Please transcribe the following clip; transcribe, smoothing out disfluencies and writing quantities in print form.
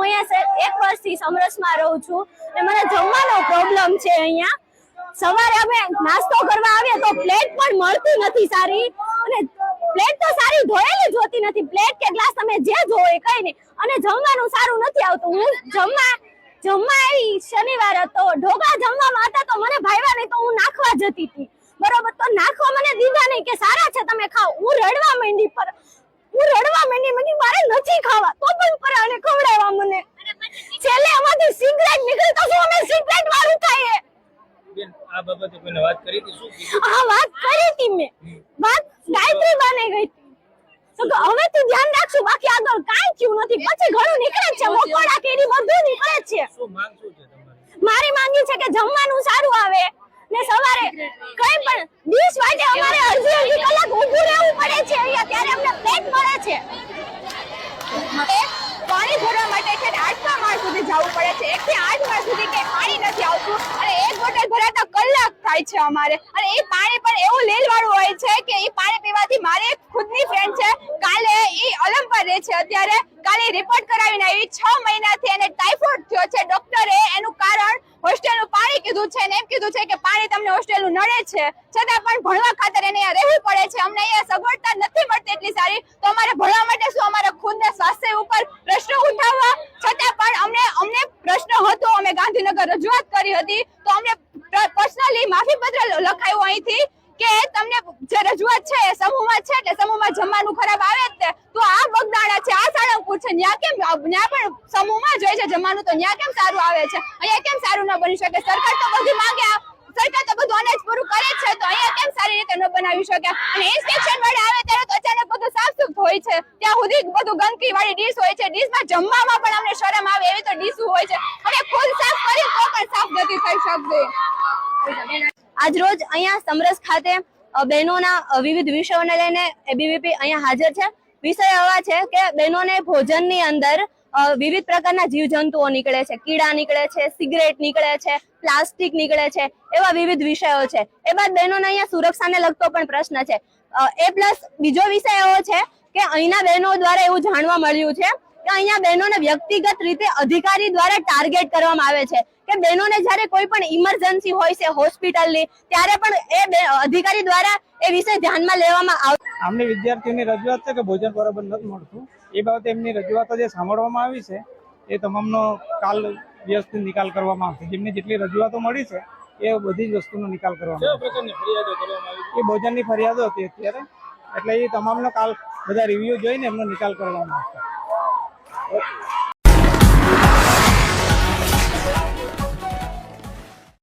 હું અહીંયા 1 વર્ષથી સમરસમાં રહું છું અને મને જમવાનો પ્રોબ્લેમ છે। અહીંયા સવારે અમે નાસ્તો કરવા આવીએ તો પ્લેટ પણ મળતી નથી સારી, અને પ્લેટ તો સારી ધોયેલી જ હોતી નથી, પ્લેટ કે ગ્લાસ તમે જે જોવે કઈ નહીં, અને જમવાનું સારું નથી આવતું। હું જમવા આવી શનિવાર હતો, ઢોકળા જમવામાં હતા તો મને ભાવ્યા નહીં તો હું નાખવા જતી હતી, બરોબર, તો નાખવા મને દીધા નહીં કે સારા છે તમે ખાઓ। હું રડવા માંડી, મને મારે નથી ખાવા, તો પણ પરાણે ખવડાવ્યા મને। છેલ્લે આમાંથી સિગરેટ નીકળી તો શું અમે સિગરેટ વાળું ખાઈએ? બેન, આ બાબતે કોઈને વાત કરી હતી? શું કીધું? હા, વાત કરી હતી મેં, વાત ગાયત્રી બાને ગઈ હતી, તો હવે તું ધ્યાન રાખશું, બાકી આગળ કાંઈ થયું નથી। પછી ઘણું નીકળે છે, મકોડા કેરી બધું નીકળે છે। શું માંગ શું છે તમારી? મારી માંગી છે કે જમવાનું સારું આવે ને સવારે કઈ પણ ડીશ માટે અમારે અડધી કલાક ઊભું રહેવું પડે છે અહીંયા, ત્યારે અમને પ્લેટ મળે છે। પાણી ભરવા માટે છે 8મા માળ સુધી જવું પડે છે, 1 થી 8 માળ સુધી કે પાણી નથી આવતું, અને એક બોટલ ભરાતા કલાક થાય છે અમારે, અને એ પાણી પણ એવું લીલ વાળું હોય છે કે એ પાણી પીવાથી મારી ખુદની ફ્રેન્ડ છે, કાલે એ અલમ પર રહે છે, અત્યારે કાલે રિપોર્ટ કરાવીને આવી, 6 મહિનાથી એને ટાઇફોઇડ થયો છે। ડોક્ટરે એનું કારણ હોસ્ટેલનું પાણી કીધું છે, ને એમ કીધું છે કે પાણી તમને હોસ્ટેલનું નડે છે, છતાં પણ ભણવા ખાતર એને અહીંયા રહેવું પડે છે। અમને અહીંયા સગવડતા નથી મળતી એટલી સારી, તો અમારે ભણવા માટે શું અમારા ખુદના સ્વાસ્થ્ય ઉપર પ્રશ્નો ઉઠાવવા છતાં પણ અમને પ્રશ્ન હતો, અમે ગાંધીનગર રજૂઆત કરી હતી, તો અમને પર્સનલી માફી પત્ર લખાયું અહીંથી કે તમને જે રજૂઆત છે એ સમૂહમાં છે, એટલે સમૂહમાં જમવાનું ખરાબ આવે જ, તો આ બગદાણા છે, આ સાળંગપુર છે, ન્યા પણ સમૂહમાં જ હોય છે જમવાનું, તો ન્યા કેમ સારું આવે છે, અહીંયા કેમ સારું ન બની શકે? સરકાર તો બધું માંગે, સરકાર તો બધું અનાજ પૂરું કરે છે, તો અહીંયા કેમ સારી રીતે ન બનાવી શકે? અને ઇન્સ્પેક્શન વાળા આવે ત્યારે તો અચાનક બધું સાફ સુફ હોય છે, ત્યાં સુધી બધું ગંદકી વાળી ડીશ હોય છે, ડીશમાં જમવામાં પણ અમને શરમ આવે એવી તો ડીશ હોય છે, અને ખુદ સાફ કરી તો પણ સાફ નથી થઈ શકતી। આજ રોજ અહીંયા સમરસ ખાતે બહેનોના વિવિધ વિષયોને લઈને એબીવીપી અહીંયા હાજર છે। વિષય એવા છે કે બહેનોને ભોજનની અંદર વિવિધ પ્રકારના જીવજંતુઓ નીકળે છે, કીડા નીકળે છે, સિગરેટ નીકળે છે, પ્લાસ્ટિક નીકળે છે, એવા વિવિધ વિષયો છે। એ બાદ બહેનોને અહીંયા સુરક્ષાને લગતો પણ પ્રશ્ન છે। એ પ્લસ બીજો વિષય એવો છે કે અહીંના બહેનો દ્વારા એવું જાણવા મળ્યું છે કે અહીંયા બહેનોને વ્યક્તિગત રીતે અધિકારી દ્વારા ટાર્ગેટ કરવામાં આવે છે, કે બહેનોને જ્યારે કોઈ પણ ઇમરજન્સી હોય છે હોસ્પિટલની, ત્યારે પણ એ અધિકારી દ્વારા એ વિષય ધ્યાનમાં લેવામાં આવે। આમની વિદ્યાર્થીઓની રજૂઆત છે કે ભોજન બરાબર નથી મળતું, એ બાબતે એમની રજૂઆતો જે સાંભળવામાં આવી છે એ તમામનો કાલ વ્યવસ્થિત નિકાલ કરવામાં આવશે। જેમની જેટલી રજૂઆતો મળી છે એ બધી જ વસ્તુનો નિકાલ કરવામાં આવશે। એ ભોજનની ફરિયાદો હતી અત્યારે, એટલે એ તમામનો કાલ બધા રિવ્યુ જોઈને એમનો નિકાલ કરવામાં આવશે।